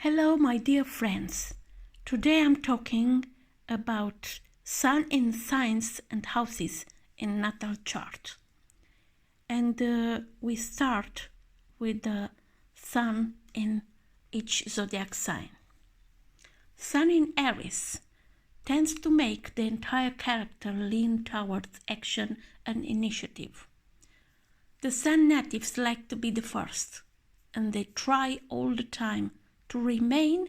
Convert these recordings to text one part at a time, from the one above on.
Hello, my dear friends. Today I'm talking about Sun in signs and houses in Natal chart. And we start with the Sun in each zodiac sign. Sun in Aries tends to make the entire character lean towards action and initiative. The Sun natives like to be the first, and they try all the time to remain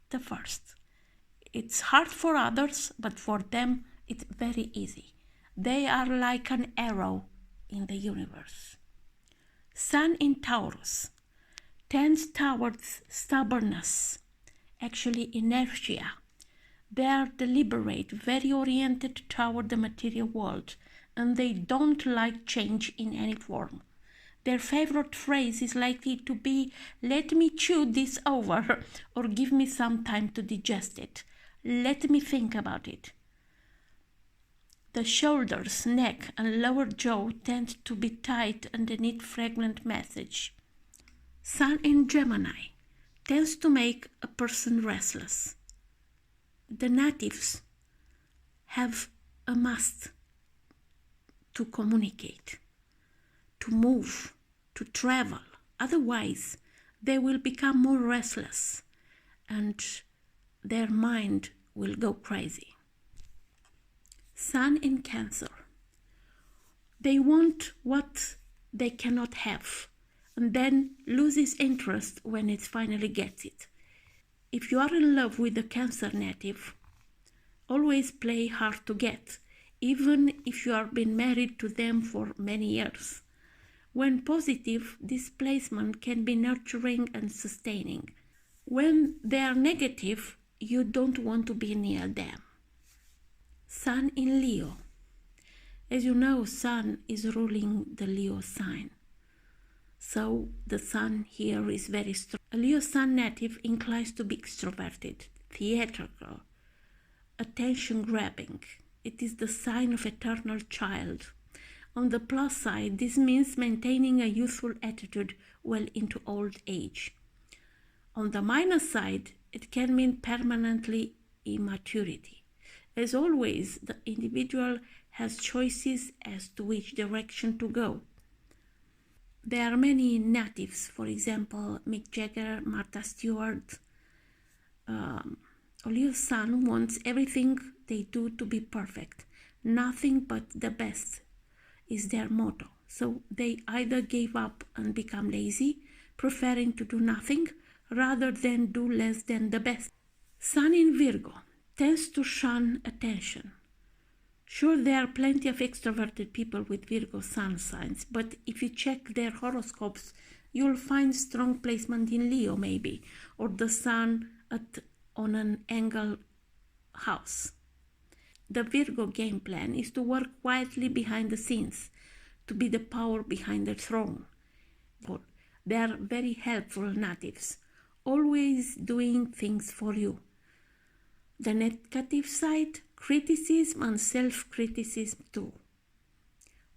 the first. It's hard for others, but for them it's very easy. They are like an arrow in the universe. Sun in Taurus tends towards stubbornness, actually inertia. They are deliberate, very oriented toward the material world, and they don't like change in any form. Their favorite phrase is likely to be, "Let me chew this over," or "Give me some time to digest it. Let me think about it." The shoulders, neck, and lower jaw tend to be tight underneath fragrant message. Sun in Gemini tends to make a person restless. The natives have a must to communicate, to move, to travel. Otherwise, they will become more restless and their mind will go crazy. Sun in Cancer. They want what they cannot have and then loses interest when it finally gets it. If you are in love with a Cancer native, always play hard to get, even if you have been married to them for many years. When positive, this placement can be nurturing and sustaining. When they are negative, you don't want to be near them. Sun in Leo. As you know, Sun is ruling the Leo sign. So the Sun here is very strong. A Leo Sun native inclines to be extroverted, theatrical, attention-grabbing. It is the sign of eternal child. On the plus side, this means maintaining a youthful attitude well into old age. On the minus side, it can mean permanently immaturity. As always, the individual has choices as to which direction to go. There are many natives, for example, Mick Jagger, Martha Stewart. Leo Sun wants everything they do to be perfect. Nothing but the best is their motto. So they either give up and become lazy, preferring to do nothing rather than do less than the best. Sun in Virgo tends to shun attention. Sure, there are plenty of extroverted people with Virgo sun signs, but if you check their horoscopes, you'll find strong placement in Leo maybe, or the Sun on an angle house. The Virgo game plan is to work quietly behind the scenes, to be the power behind the throne. They are very helpful natives, always doing things for you. The negative side, criticism and self-criticism too.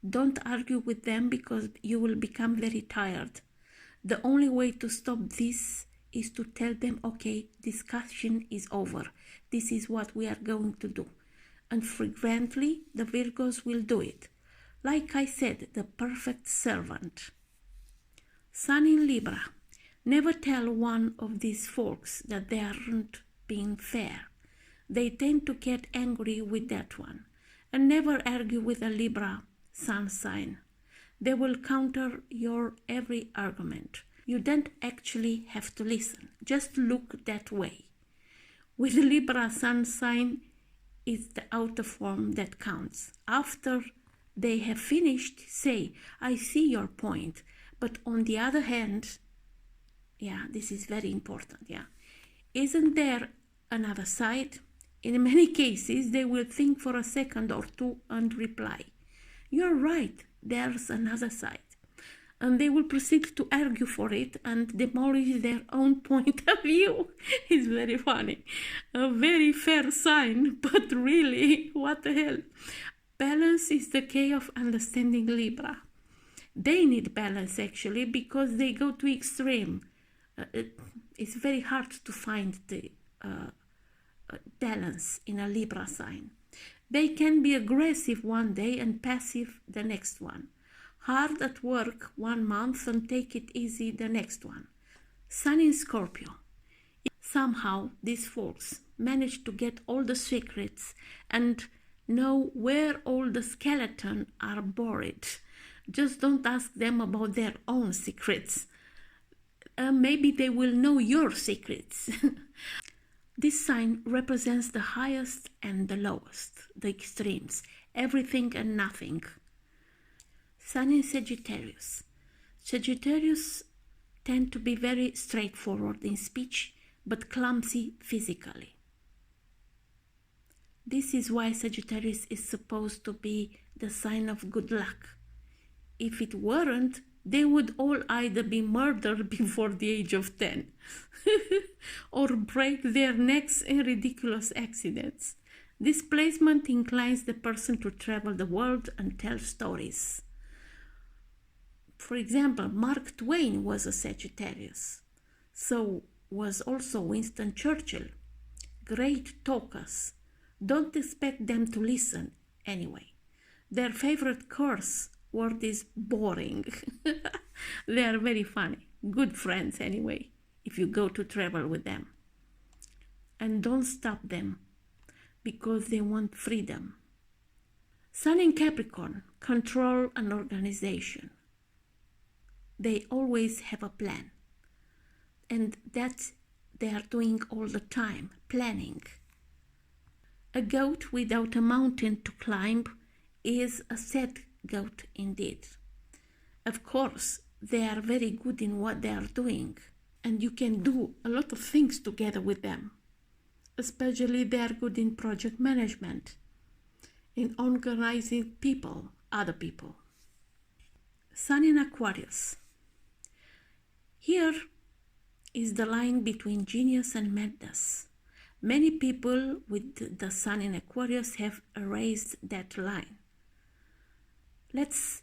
Don't argue with them because you will become very tired. The only way to stop this is to tell them, okay, discussion is over. This is what we are going to do. And frequently, the Virgos will do it. Like I said, the perfect servant. Sun in Libra. Never tell one of these folks that they aren't being fair. They tend to get angry with that one. And never argue with a Libra sun sign. They will counter your every argument. You don't actually have to listen. Just look that way. With Libra sun sign, it's the outer form that counts. After they have finished, say, "I see your point, but on the other hand," this is very important, "isn't there another side?" In many cases, they will think for a second or two and reply, "You're right, there's another side." And they will proceed to argue for it and demolish their own point of view. It's very funny. A very fair sign, but really, what the hell? Balance is the key of understanding Libra. They need balance actually because they go to extreme. It's very hard to find the balance in a Libra sign. They can be aggressive one day and passive the next one. Hard at work 1 month and take it easy the next one. Sun in Scorpio. Somehow these folks manage to get all the secrets and know where all the skeletons are buried. Just don't ask them about their own secrets. Maybe they will know your secrets. This sign represents the highest and the lowest, the extremes, everything and nothing. Sun in Sagittarius. Sagittarius tend to be very straightforward in speech, but clumsy physically. This is why Sagittarius is supposed to be the sign of good luck. If it weren't, they would all either be murdered before the age of 10 or break their necks in ridiculous accidents. This placement inclines the person to travel the world and tell stories. For example, Mark Twain was a Sagittarius. So was also Winston Churchill. Great talkers. Don't expect them to listen anyway. Their favorite curse word is boring. They are very funny. Good friends anyway, if you go to travel with them. And don't stop them, because they want freedom. Sun in Capricorn, control and organization. They always have a plan. And that they are doing all the time, planning. A goat without a mountain to climb is a sad goat indeed. Of course, they are very good in what they are doing, and you can do a lot of things together with them. Especially they are good in project management, in organizing people, other people. Sun in Aquarius. Here is the line between genius and madness. Many people with the Sun in Aquarius have erased that line. Let's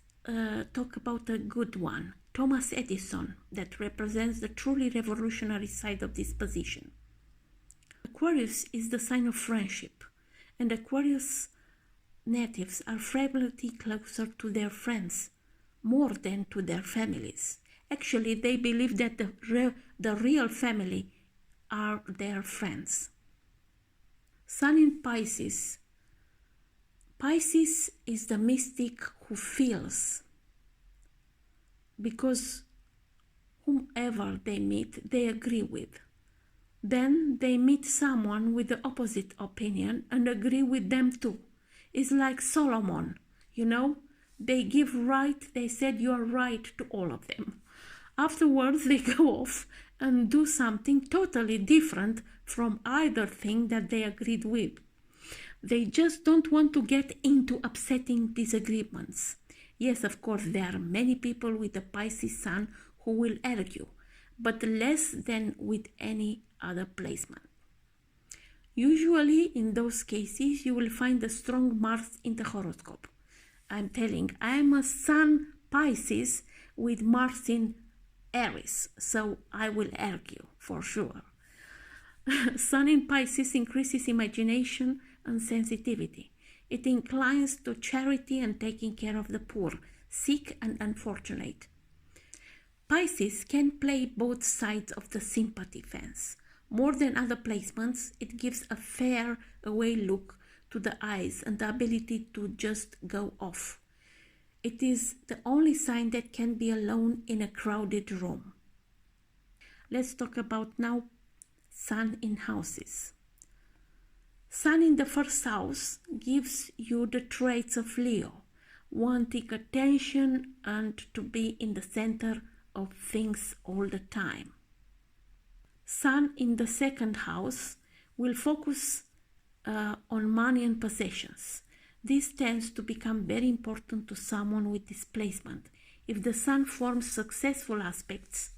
talk about a good one, Thomas Edison, that represents the truly revolutionary side of this position. Aquarius is the sign of friendship, and Aquarius natives are frequently closer to their friends, more than to their families. Actually, they believe that the real family are their friends. Sun in Pisces. Pisces is the mystic who feels, because whomever they meet, they agree with. Then they meet someone with the opposite opinion and agree with them too. It's like Solomon, you know? They give right, they said you are right to all of them. Afterwards, they go off and do something totally different from either thing that they agreed with. They just don't want to get into upsetting disagreements. Yes, of course, there are many people with a Pisces sun who will argue, but less than with any other placement. Usually, in those cases, you will find a strong Mars in the horoscope. I'm telling, I'm a Sun Pisces with Mars in Aries, so I will argue for sure. Sun in Pisces increases imagination and sensitivity. It inclines to charity and taking care of the poor, sick and unfortunate. Pisces can play both sides of the sympathy fence. More than other placements, it gives a far away look to the eyes and the ability to just go off. It is the only sign that can be alone in a crowded room. Let's talk about now Sun in houses. Sun in the first house gives you the traits of Leo, wanting attention and to be in the center of things all the time. Sun in the second house will focus on money and possessions. This tends to become very important to someone with this placement. If the Sun forms successful aspects,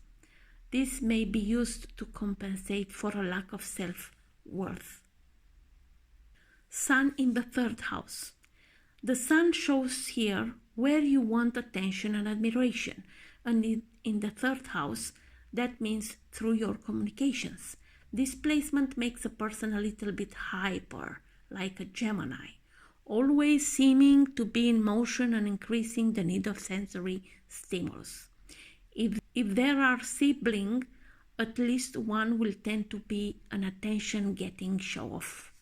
this may be used to compensate for a lack of self-worth. Sun in the third house. The Sun shows here where you want attention and admiration, and in the third house, That means through your communications. This placement makes a person a little bit hyper, like a Gemini, always seeming to be in motion and increasing the need of sensory stimulus. If there are siblings, at least one will tend to be an attention-getting show-off.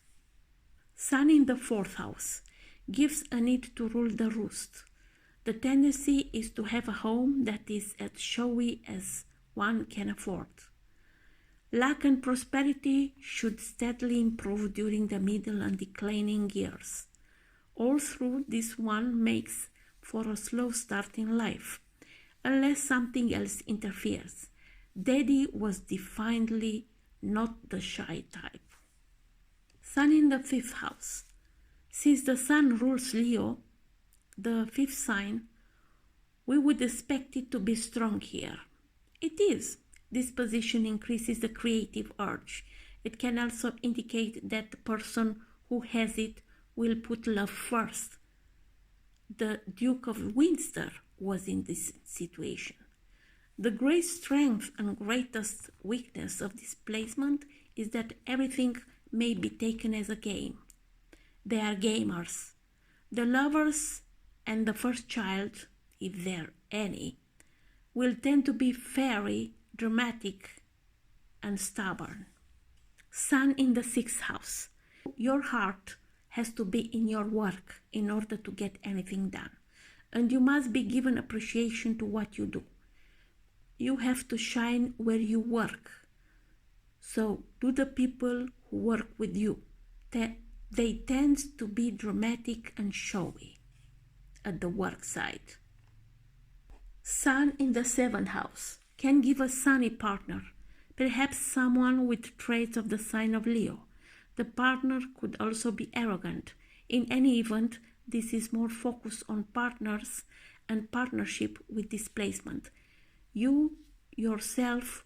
Sun in the 4th house gives a need to rule the roost. The tendency is to have a home that is as showy as one can afford. Luck and prosperity should steadily improve during the middle and declining years. All through, this one makes for a slow start in life, unless something else interferes. Daddy was definitely not the shy type. Sun in the 5th house. Since the Sun rules Leo, the 5th sign, we would expect it to be strong here. It is. This position increases the creative urge. It can also indicate that the person who has it will put love first. The Duke of Windsor was in this situation. The great strength and greatest weakness of this placement is that everything may be taken as a game. They are gamers. The lovers and the first child, if there are any, will tend to be very dramatic and stubborn. Sun in the 6th house. Your heart has to be in your work in order to get anything done, and you must be given appreciation to what you do. You have to shine where you work. So do the people who work with you. They tend to be dramatic and showy at the work site. Sun in the 7th house can give a sunny partner, perhaps someone with traits of the sign of Leo. The partner could also be arrogant. In any event, this is more focused on partners and partnership with displacement. You yourself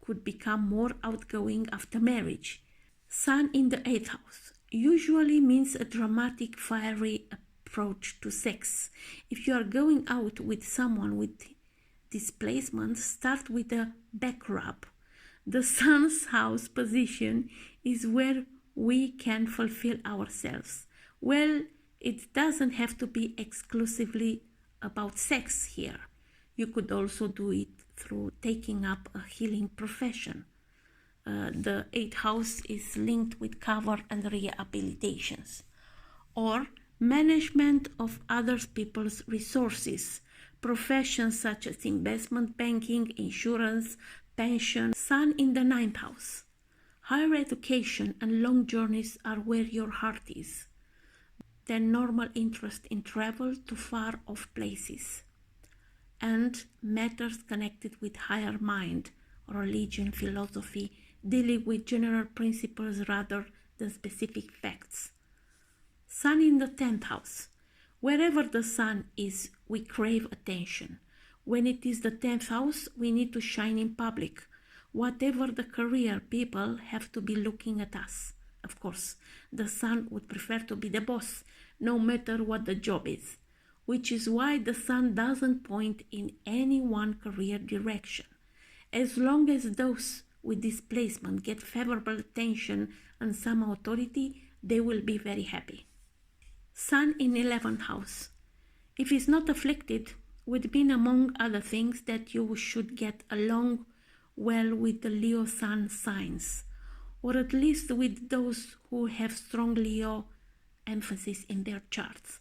could become more outgoing after marriage. Sun in the 8th house usually means a dramatic, fiery approach to sex. If you are going out with someone with displacement, start with a back rub. The Sun's house position is where we can fulfill ourselves. Well, it doesn't have to be exclusively about sex here. You could also do it through taking up a healing profession. The 8th house is linked with cover and rehabilitations, or management of other people's resources, professions such as investment banking, insurance, pension. Sun in the 9th house. Higher education and long journeys are where your heart is. Then normal interest in travel to far off places, and matters connected with higher mind, religion, philosophy, dealing with general principles rather than specific facts. Sun in the 10th house. Wherever the sun is, we crave attention. When it is the 10th house, we need to shine in public. Whatever the career, people have to be looking at us. Of course, the sun would prefer to be the boss, no matter what the job is, which is why the sun doesn't point in any one career direction. As long as those with displacement get favorable attention and some authority, they will be very happy. Sun in 11th house. If it's not afflicted, would mean among other things that you should get along well with the Leo sun signs, or at least with those who have strong Leo emphasis in their charts.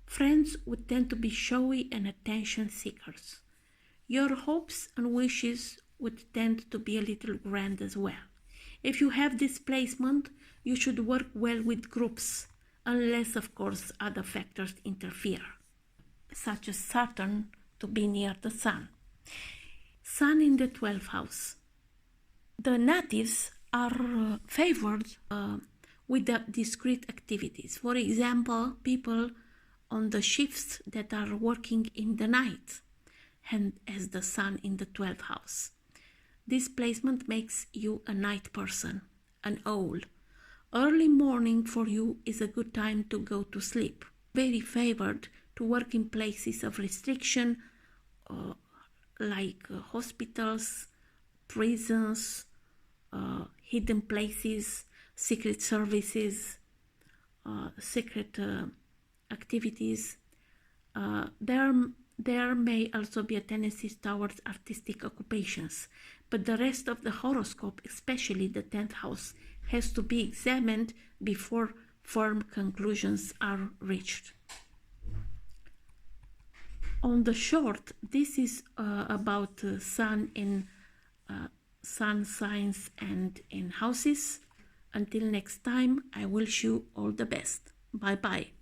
Friends would tend to be showy and attention seekers. Your hopes and wishes would tend to be a little grand as well. If you have displacement, you should work well with groups, unless of course other factors interfere, such as Saturn to be near the Sun. Sun in the 12th house. The natives are favored with the discrete activities. For example, people on the shifts that are working in the night, and as the Sun in the 12th house. This placement makes you a night person, an owl. Early morning for you is a good time to go to sleep. Very favored to work in places of restriction, like hospitals, prisons, hidden places, secret services, secret activities. There may also be a tendency towards artistic occupations, but the rest of the horoscope, especially the 10th house, has to be examined before firm conclusions are reached. On the short, this is about Sun in Sun signs and in houses. Until next time, I wish you all the best. Bye bye.